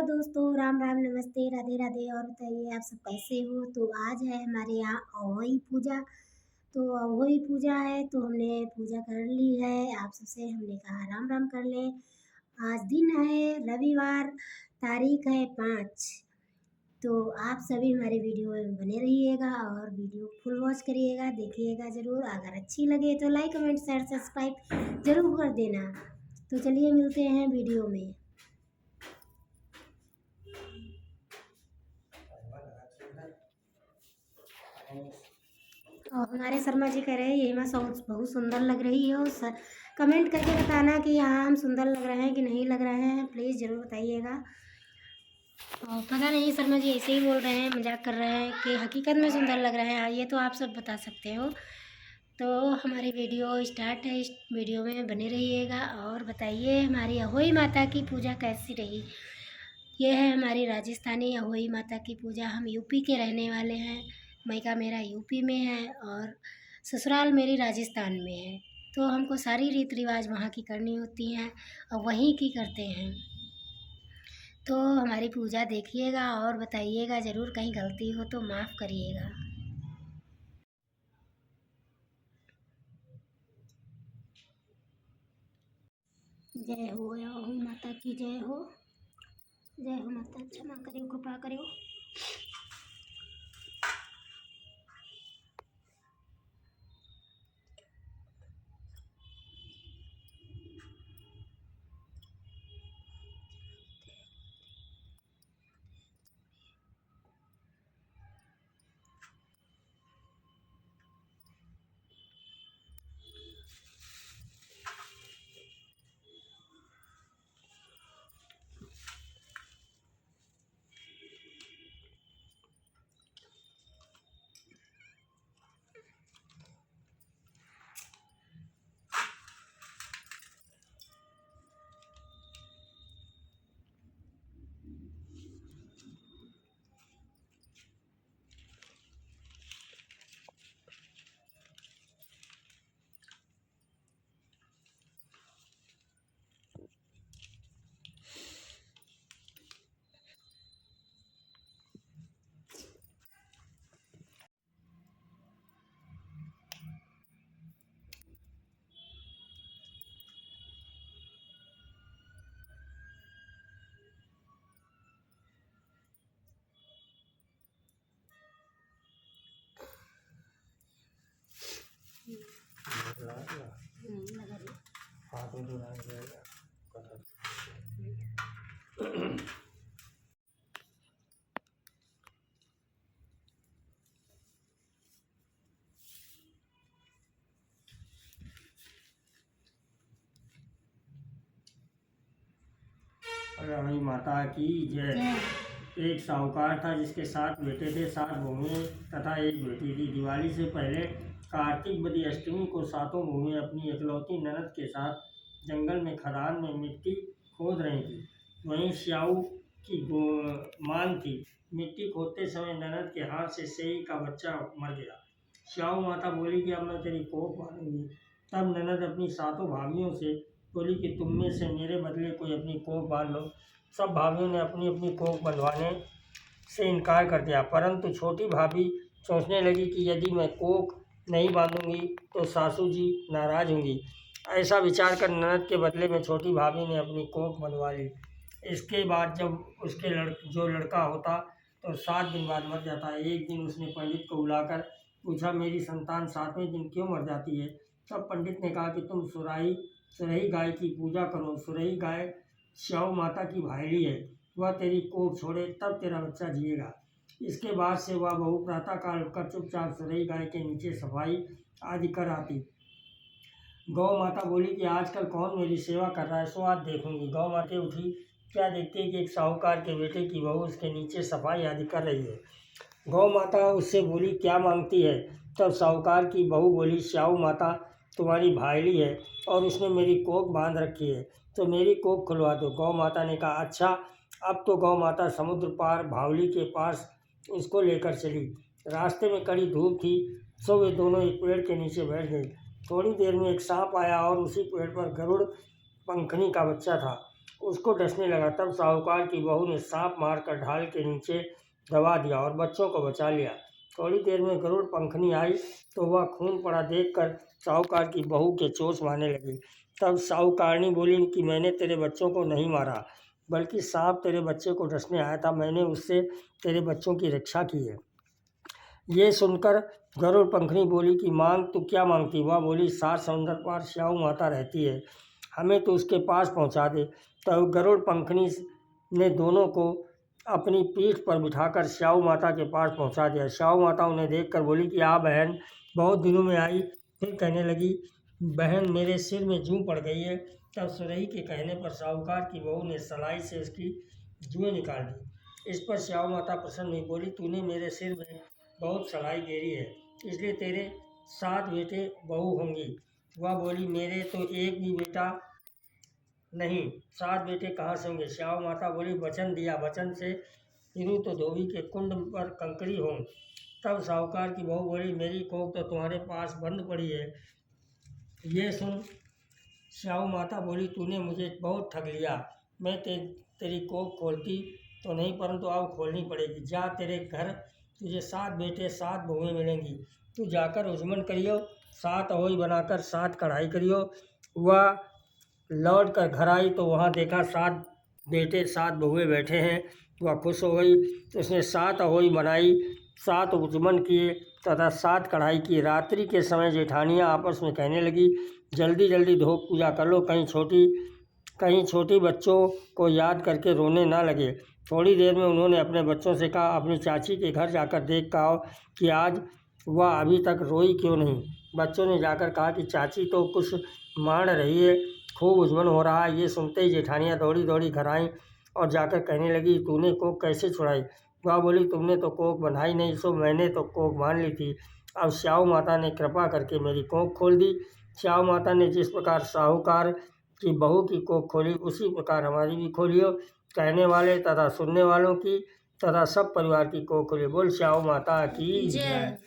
दोस्तों, राम राम, नमस्ते, राधे राधे। और बताइए आप सब कैसे हो। तो आज है हमारे यहाँ अहोई पूजा। तो अहोई पूजा है तो हमने पूजा कर ली है। आप सबसे हमने कहा राम राम कर लें। आज दिन है रविवार, तारीख है 5। तो आप सभी हमारे वीडियो में बने रहिएगा और वीडियो फुल वॉच करिएगा, देखिएगा ज़रूर। अगर अच्छी लगे तो लाइक कमेंट शेयर सब्सक्राइब ज़रूर कर देना। तो चलिए मिलते हैं वीडियो में। और हमारे शर्मा जी कह रहे हैं ये माँ बहुत सुंदर लग रही हो। कमेंट करके बताना कि हाँ हम सुंदर लग रहे हैं कि नहीं लग रहे हैं, प्लीज़ ज़रूर बताइएगा। और पता नहीं शर्मा जी ऐसे ही बोल रहे हैं, मजाक कर रहे हैं कि हकीकत में सुंदर लग रहे हैं, ये तो आप सब बता सकते हो। तो हमारी वीडियो स्टार्ट है, इस वीडियो में बने रहिएगा और बताइए हमारी अहोई माता की पूजा कैसी रही। ये है हमारी राजस्थानी अहोई माता की पूजा। हम यूपी के रहने वाले हैं, मायका मेरा यूपी में है और ससुराल मेरी राजस्थान में है। तो हमको सारी रीति रिवाज वहाँ की करनी होती हैं और वहीं की करते हैं। तो हमारी पूजा देखिएगा और बताइएगा ज़रूर, कहीं गलती हो तो माफ़ करिएगा। जय हो अहोई माता की, जय हो, जय हो माता। क्षमा करियो, कृपा करियो। लगा दिया। हाथ में धुला जाएगा। अहोई माता की जय। एक साहूकार था जिसके 7 बेटे थे, 7 बहुएं तथा एक बेटी थी। दिवाली से पहले कार्तिक बदी अष्टमी को सातों बहुएं अपनी इकलौती ननद के साथ जंगल में खदान में मिट्टी खोद रही थी। वहीं स्याऊ की मान थी। मिट्टी खोदते समय ननद के हाथ से सेई का बच्चा मर गया। स्याऊ माता बोली कि अब मैं तेरी कोख बांधूंगी। तब ननद अपनी सातों भाभियों से बोली कि तुम में से मेरे बदले कोई अपनी कोख बांध लो। सब भाभियों ने अपनी अपनी कोख बंधवाने से इनकार कर दिया, परंतु छोटी भाभी सोचने लगी कि यदि मैं कोख नहीं बांधूंगी तो सासू जी नाराज होंगी। ऐसा विचार कर ननद के बदले में छोटी भाभी ने अपनी कोख बंधवा ली। इसके बाद जब उसके जो लड़का होता तो 7 दिन बाद मर जाता है। एक दिन उसने पंडित को बुलाकर पूछा, मेरी संतान 7वें दिन क्यों मर जाती है। तब पंडित ने कहा कि तुम सुरही गाय की पूजा करो। सुरही गाय स्याऊ माता की भाईली है, वह तेरी कोख छोड़े तब तेरा बच्चा जिएगा। इसके बाद से वह बहू प्रातःकाल उठकर चुपचाप सुरही गाय के नीचे सफाई आदि कर आती। गौ माता बोली कि आजकल कौन मेरी सेवा कर रहा है, सो आज देखूंगी। गौ माता उठी, क्या देखती है कि एक साहूकार के बेटे की बहू उसके नीचे सफाई आदि कर रही है। गौ माता उससे बोली, क्या मांगती है। तब साहूकार की बहू बोली, स्याऊ माता तुम्हारी भाईली है और उसने मेरी कोख बांध रखी है, तो मेरी कोख खुलवा दो। गौ माता ने कहा, अच्छा। अब तो गौ माता समुद्र पार भावली के पास उसको लेकर चली। रास्ते में कड़ी धूप थी, सो वे दोनों एक पेड़ के नीचे बैठ गई। थोड़ी देर में एक सांप आया और उसी पेड़ पर गरुड़ पंखनी का बच्चा था। उसको डसने लगा। तब साहूकार की बहू ने सांप मारकर ढाल के नीचे दबा दिया और बच्चों को बचा लिया। थोड़ी देर में गरुड़ पंखनी आई तो वह खून पड़ा देखकर साहूकार की बहू के चोंच मारने लगी। तब साहूकारनी बोली कि मैंने तेरे बच्चों को नहीं मारा, बल्कि सांप तेरे बच्चे को डसने आया था, मैंने उससे तेरे बच्चों की रक्षा की है। ये सुनकर गरुड़ पंखनी बोली कि मांग, तू क्या मांगती? वह बोली, 7 समुंदर पार स्याऊ माता रहती है, हमें तो उसके पास पहुंचा दे। तब गरुड़ पंखनी ने दोनों को अपनी पीठ पर बिठाकर स्याऊ माता के पास पहुंचा दिया। स्याऊ माता उन्हें देखकर बोली कि आ बहन, बहुत दिनों में आई। फिर कहने लगी, बहन मेरे सिर में जूं पड़ गई है। तब सुरही के कहने पर साहूकार की बहू ने सलाई से उसकी जुएं निकाल दी। इस पर स्याऊ माता प्रसन्न हुई, बोली, तूने मेरे सिर में बहुत सलाई गेरी है, इसलिए तेरे 7 बेटे बहू होंगी। वह बोली, मेरे तो एक भी बेटा नहीं, 7 बेटे कहाँ से होंगे? स्याऊ माता बोली, वचन दिया, वचन से फिरूं तो धोबी के कुंड पर कंकरी हों। तब साहूकार की बहू बोली, मेरी कोख तो तुम्हारे पास बंद पड़ी है। ये सुन स्याऊ माता बोली, तूने मुझे बहुत ठग लिया, मैं तेरी कोख खोलती तो नहीं, परंतु अब खोलनी पड़ेगी। जा, तेरे घर तुझे 7 बेटे 7 बहुएं मिलेंगी, तू जाकर उजमन करियो, 7 अहोई बनाकर 7 कढ़ाई करियो। वह लौट कर घर आई तो वहाँ देखा 7 बेटे 7 बहुएं बैठे हैं। वह खुश हो गई। उसने 7 अहोई बनाई, 7 उजमन किए तथा 7 कढ़ाई की। रात्रि के समय जेठानियाँ आपस में कहने लगी, जल्दी जल्दी धो पूजा कर लो, कहीं छोटी बच्चों को याद करके रोने ना लगे। थोड़ी देर में उन्होंने अपने बच्चों से कहा, अपनी चाची के घर जाकर देख कर आओ कि आज वह अभी तक रोई क्यों नहीं। बच्चों ने जाकर कहा कि चाची तो कुछ मार रही है, खूब उजमन हो रहा है। ये सुनते ही जेठानियाँ दौड़ी दौड़ी घर आईं और जाकर कहने लगी, तूने कोख कैसे छुड़ाई? वह बोली, तुमने तो कोख बंधाई नहीं, सो मैंने तो कोख बांध ली थी। अब स्याऊ माता ने कृपा करके मेरी कोख खोल दी। स्याऊ माता ने जिस प्रकार साहूकार की बहू की कोख खोली, उसी प्रकार हमारी भी खोलियो। कहने वाले तथा सुनने वालों की तथा सब परिवार की कोख खोली। बोल स्याऊ माता की जय।